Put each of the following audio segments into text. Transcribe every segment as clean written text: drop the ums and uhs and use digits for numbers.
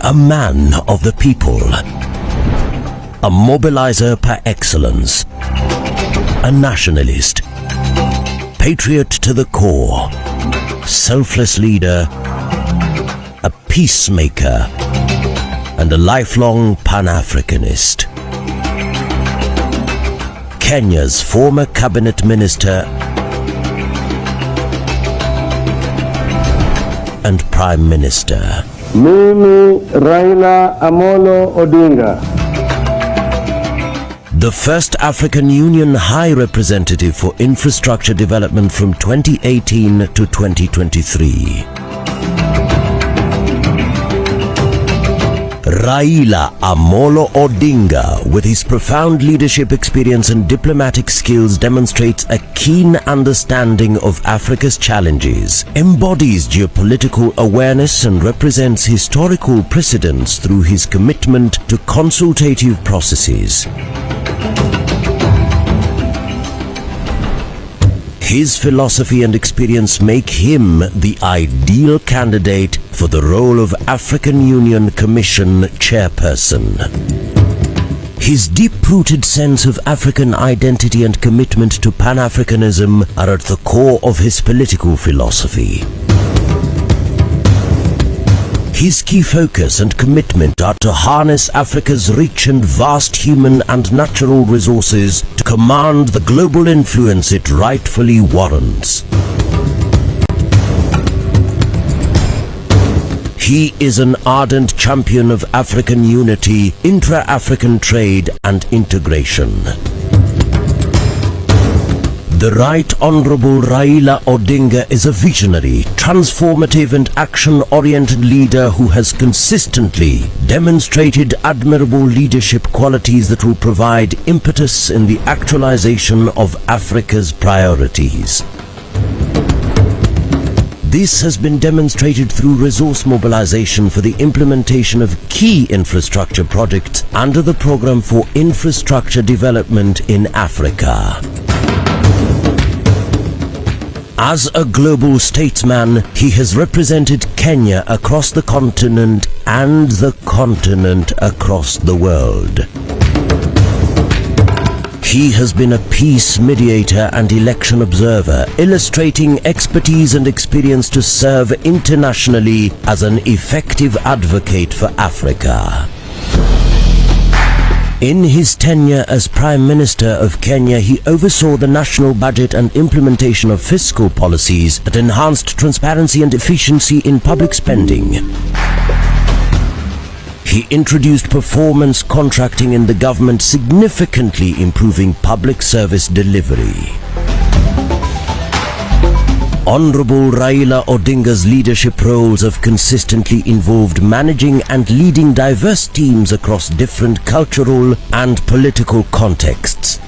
A man of the people, a mobilizer par excellence, a nationalist, patriot to the core, selfless leader, a peacemaker, and a lifelong Pan-Africanist. Kenya's former cabinet minister and prime minister. Mimi Raila Amolo Odinga, the first African Union High Representative for Infrastructure Development from 2018 to 2023. Raila Amolo Odinga, with his profound leadership experience and diplomatic skills, demonstrates a keen understanding of Africa's challenges, embodies geopolitical awareness, and represents historical precedents through his commitment to consultative processes. His philosophy and experience make him the ideal candidate for the role of African Union Commission chairperson. His deep-rooted sense of African identity and commitment to Pan-Africanism are at the core of his political philosophy. His key focus and commitment are to harness Africa's rich and vast human and natural resources to command the global influence it rightfully warrants. He is an ardent champion of African unity, intra-African trade and integration. The Right Honorable Raila Odinga is a visionary, transformative and action-oriented leader who has consistently demonstrated admirable leadership qualities that will provide impetus in the actualization of Africa's priorities. This has been demonstrated through resource mobilization for the implementation of key infrastructure projects under the Program for Infrastructure Development in Africa. As a global statesman, he has represented Kenya across the continent and the continent across the world. He has been a peace mediator and election observer, illustrating expertise and experience to serve internationally as an effective advocate for Africa. In his tenure as Prime Minister of Kenya, he oversaw the national budget and implementation of fiscal policies that enhanced transparency and efficiency in public spending. He introduced performance contracting in the government, significantly improving public service delivery. Honorable Raila Odinga's leadership roles have consistently involved managing and leading diverse teams across different cultural and political contexts.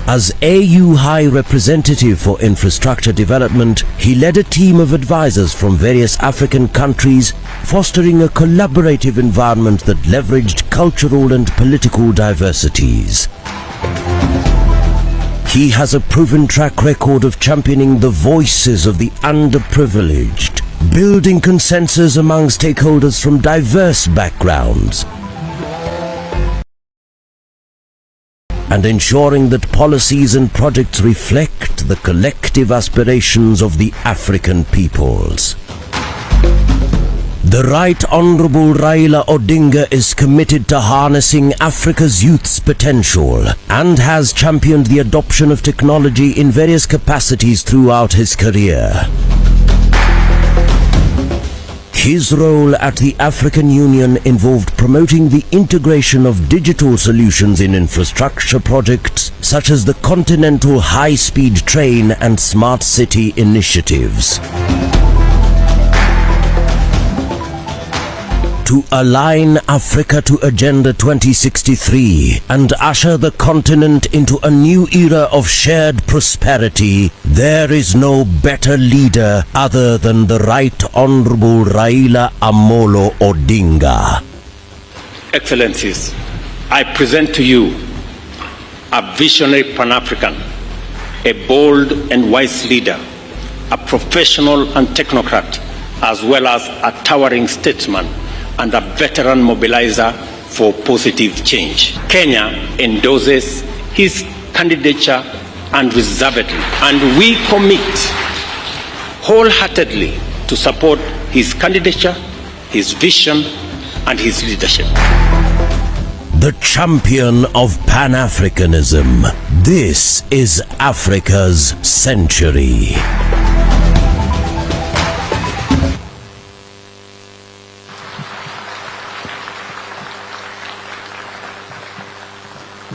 As AU High Representative for Infrastructure Development, he led a team of advisors from various African countries, fostering a collaborative environment that leveraged cultural and political diversities. He has a proven track record of championing the voices of the underprivileged, building consensus among stakeholders from diverse backgrounds, and ensuring that policies and projects reflect the collective aspirations of the African peoples. The Right Honorable Raila Odinga is committed to harnessing Africa's youth's potential and has championed the adoption of technology in various capacities throughout his career. His role at the African Union involved promoting the integration of digital solutions in infrastructure projects such as the Continental High-Speed Train and Smart City initiatives. To align Africa to Agenda 2063 and usher the continent into a new era of shared prosperity, there is no better leader other than the Right Honorable Raila Amolo Odinga. Excellencies, I present to you a visionary Pan-African, a bold and wise leader, a professional and technocrat, as well as a towering statesman and a veteran mobilizer for positive change. Kenya endorses his candidature unreservedly, and we commit wholeheartedly to support his candidature, his vision, and his leadership. The champion of Pan-Africanism. This is Africa's century.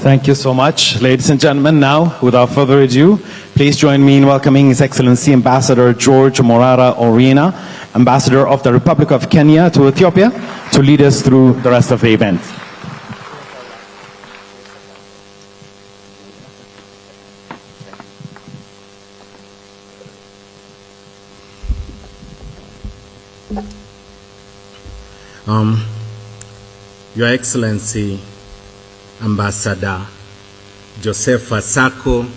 Thank you so much. Ladies and gentlemen, now, without further ado, please join me in welcoming His Excellency Ambassador George Morara Orina, Ambassador of the Republic of Kenya to Ethiopia, to lead us through the rest of the event. Your Excellency, Ambassador Joseph Asako,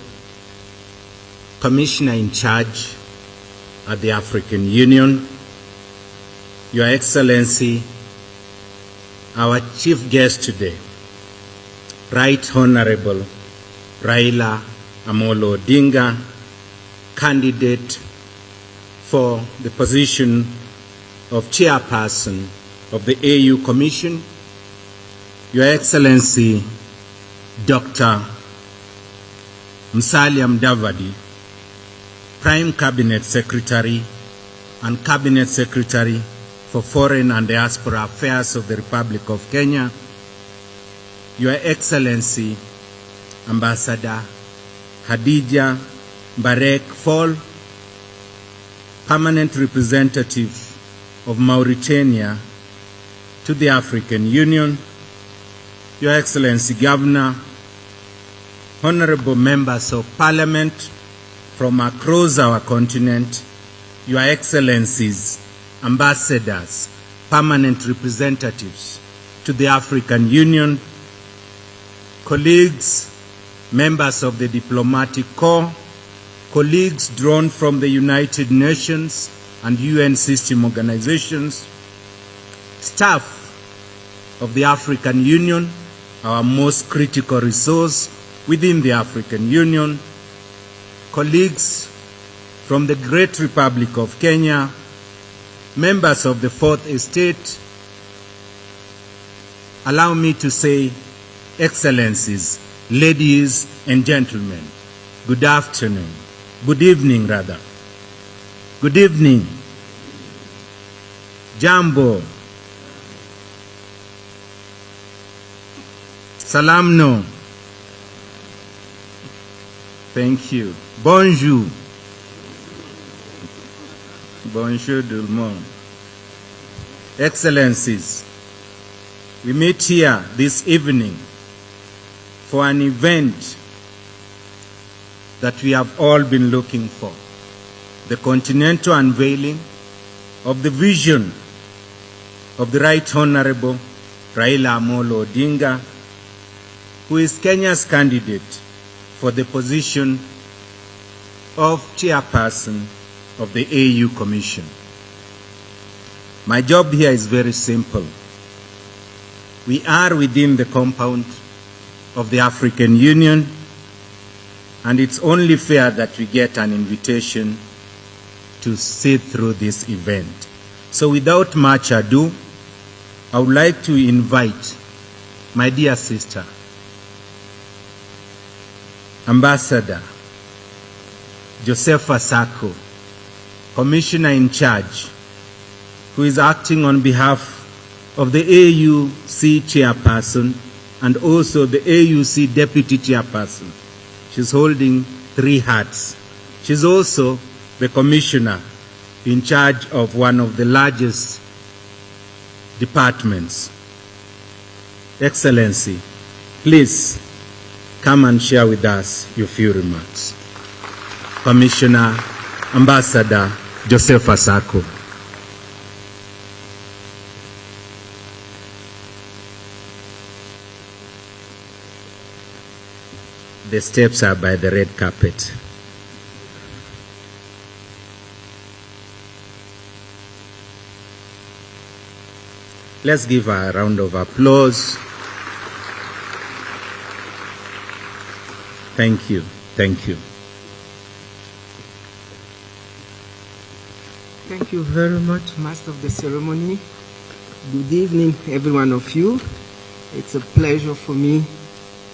Commissioner in charge at the African Union, Your Excellency, our chief guest today, Right Honorable Raila Amolo Odinga, candidate for the position of Chairperson of the AU Commission, Your Excellency, Dr. Musalia Mudavadi, Prime Cabinet Secretary and Cabinet Secretary for Foreign and Diaspora Affairs of the Republic of Kenya, Your Excellency, Ambassador Hadija Barek Fall, Permanent Representative of Mauritania to the African Union, Your Excellency Governor, honorable members of Parliament from across our continent, Your Excellencies, ambassadors, permanent representatives to the African Union, colleagues, members of the diplomatic corps, colleagues drawn from the United Nations and UN system organizations, staff of the African Union, our most critical resource within the African Union, colleagues from the Great Republic of Kenya, members of the Fourth Estate, allow me to say, Excellencies, ladies and gentlemen, good afternoon, good evening rather, good evening, Jambo, Salamno, thank you, Bonjour, Bonjour tout le monde. Excellencies, we meet here this evening for an event that we have all been looking for, the continental unveiling of the vision of the Right Honorable Raila Amolo Odinga, who is Kenya's candidate for the position of chairperson of the AU Commission. My job here is very simple. We are within the compound of the African Union, and it's only fair that we get an invitation to sit through this event. So without much ado, I would like to invite my dear sister, Ambassador Joseph Asako, Commissioner in charge, who is acting on behalf of the AUC chairperson and also the AUC deputy chairperson. She's holding 3 hats. She's also the commissioner in charge of one of the largest departments. Excellency, please come and share with us your few remarks. Commissioner, Ambassador Joseph Asako. The steps are by the red carpet. Let's give her a round of applause. Thank you. Thank you. Thank you very much, Master of the Ceremony. Good evening, every one of you. It's a pleasure for me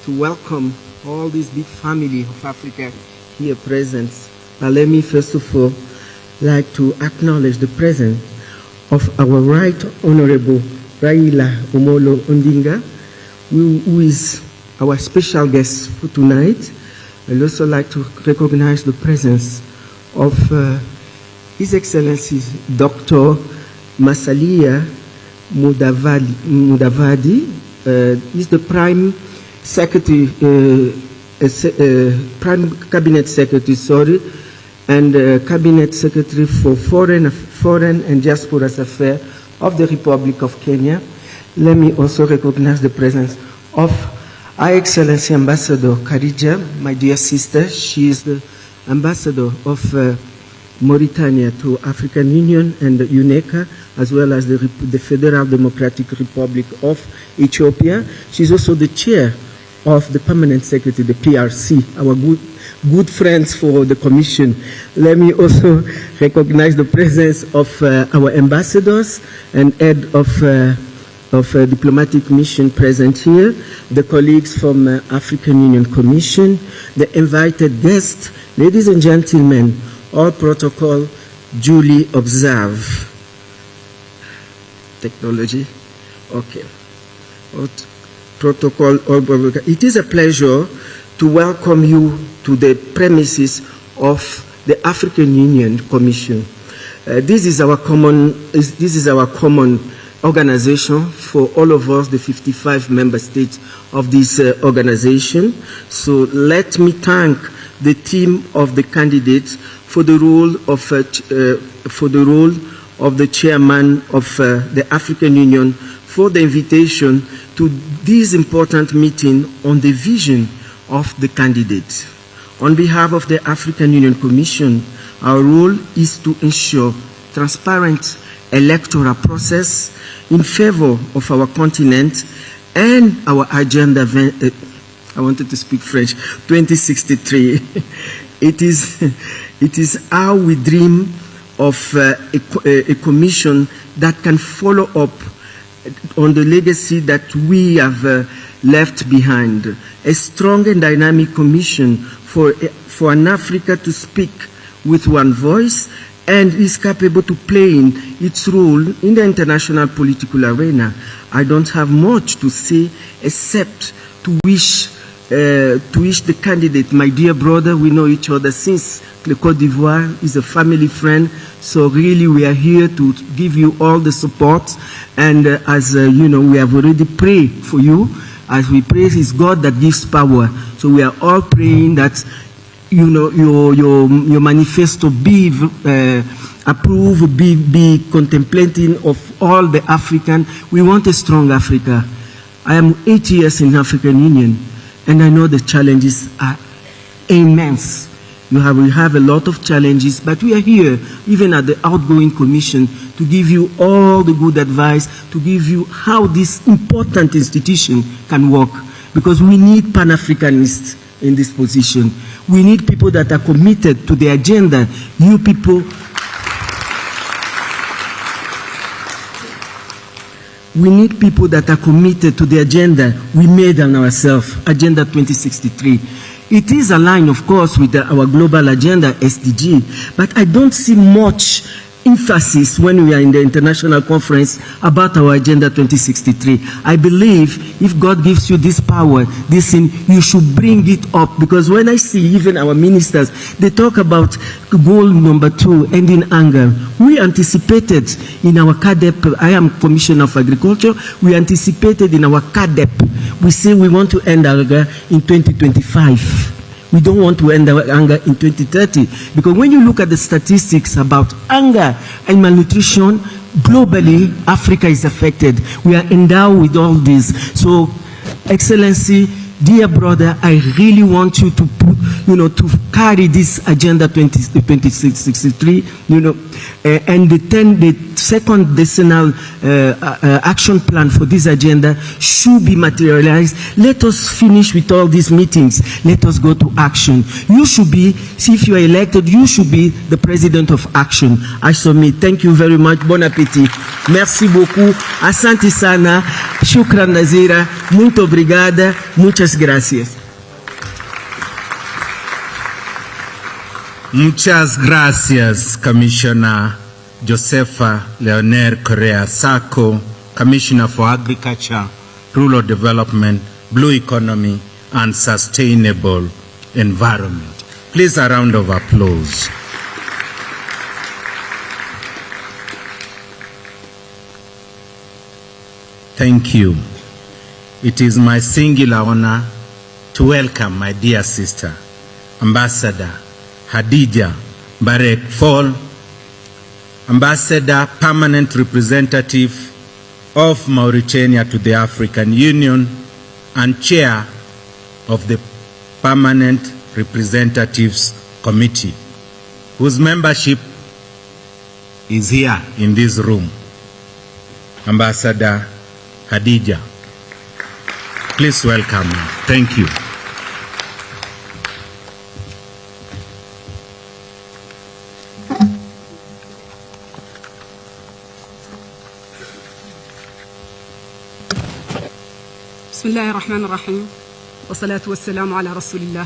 to welcome all this big family of Africa here present. But let me first of all like to acknowledge the presence of our Right Honorable Raila Amolo Odinga, who is our special guest for tonight. I'd also like to recognize the presence of His Excellency Dr. Masalia Mudavadi. He's the Prime Secretary, Prime Cabinet Secretary, and Cabinet Secretary for Foreign and Diaspora Affairs of the Republic of Kenya. Let me also recognize the presence of Her Excellency Ambassador Khadija, my dear sister. She is the Ambassador of Mauritania to African Union and the UNECA, as well as the Federal Democratic Republic of Ethiopia. She's also the chair of the Permanent Secretary, the PRC, our good friends for the Commission. Let me also recognize the presence of our ambassadors and head of diplomatic mission present here, the colleagues from African Union Commission, the invited guests, ladies and gentlemen, all protocol duly observed. Technology, okay. Protocol, it is a pleasure to welcome you to the premises of the African Union Commission. This is our common organization for all of us, the 55 member states of this organization. So let me thank the team of the candidates for the role of the chairman of the African Union for the invitation to this important meeting on the vision of the candidates. On behalf of the African Union Commission, our role is to ensure transparent electoral process in favor of our continent and our agenda. I wanted to speak French. 2063. It is how we dream of a commission that can follow up on the legacy that we have left behind. A strong and dynamic commission for an Africa to speak with one voice and is capable to play its role in the international political arena. I don't have much to say except to wish the candidate, my dear brother, we know each other since the Côte d'Ivoire, is a family friend, so really we are here to give you all the support, and as you know, we have already prayed for you. As we pray, it's God that gives power, so we are all praying that, you know, your manifesto be approved, be contemplating of all the African. We want a strong Africa. I am 8 years in African Union, and I know the challenges are immense. We have a lot of challenges, but we are here, even at the outgoing commission, to give you all the good advice, to give you how this important institution can work. Because we need Pan-Africanists in this position. We need people that are committed to the agenda. New people. We need people that are committed to the agenda we made on ourselves, Agenda 2063. It is aligned, of course, with our global agenda, SDG, but I don't see much emphasis when we are in the international conference about our Agenda 2063. I believe if God gives you this power, this thing, you should bring it up, because when I see even our ministers, they talk about goal number 2, ending anger. We anticipated in our CADEP, I am Commissioner of Agriculture, we anticipated in our CADEP, we say we want to end anger in 2025. We don't want to end our anger in 2030, because when you look at the statistics about anger and malnutrition, globally, Africa is affected. We are endowed with all this. So, Excellency, dear brother, I really want you to put, to carry this Agenda 2063, and the second decennial action plan for this agenda should be materialized. Let us finish with all these meetings. Let us go to action. You should be, if you are elected, you should be the president of action. I submit. Thank you very much. Bon appétit. Merci beaucoup. Asante sana. Shukran Nazira. Muito obrigada. Muchas gracias. Muchas gracias, Commissioner Josefa Leonel Correa Sacco, Commissioner for Agriculture, Rural Development, Blue Economy, and Sustainable Environment. Please, a round of applause. Thank you. It is my singular honor to welcome my dear sister, Ambassador Hadija Barek Fall, Ambassador, Permanent Representative of Mauritania to the African Union and Chair of the Permanent Representatives Committee, whose membership is here in this room. Ambassador Hadija, please welcome her. Thank you. بسم الله الرحمن الرحيم والصلاة والسلام على رسول الله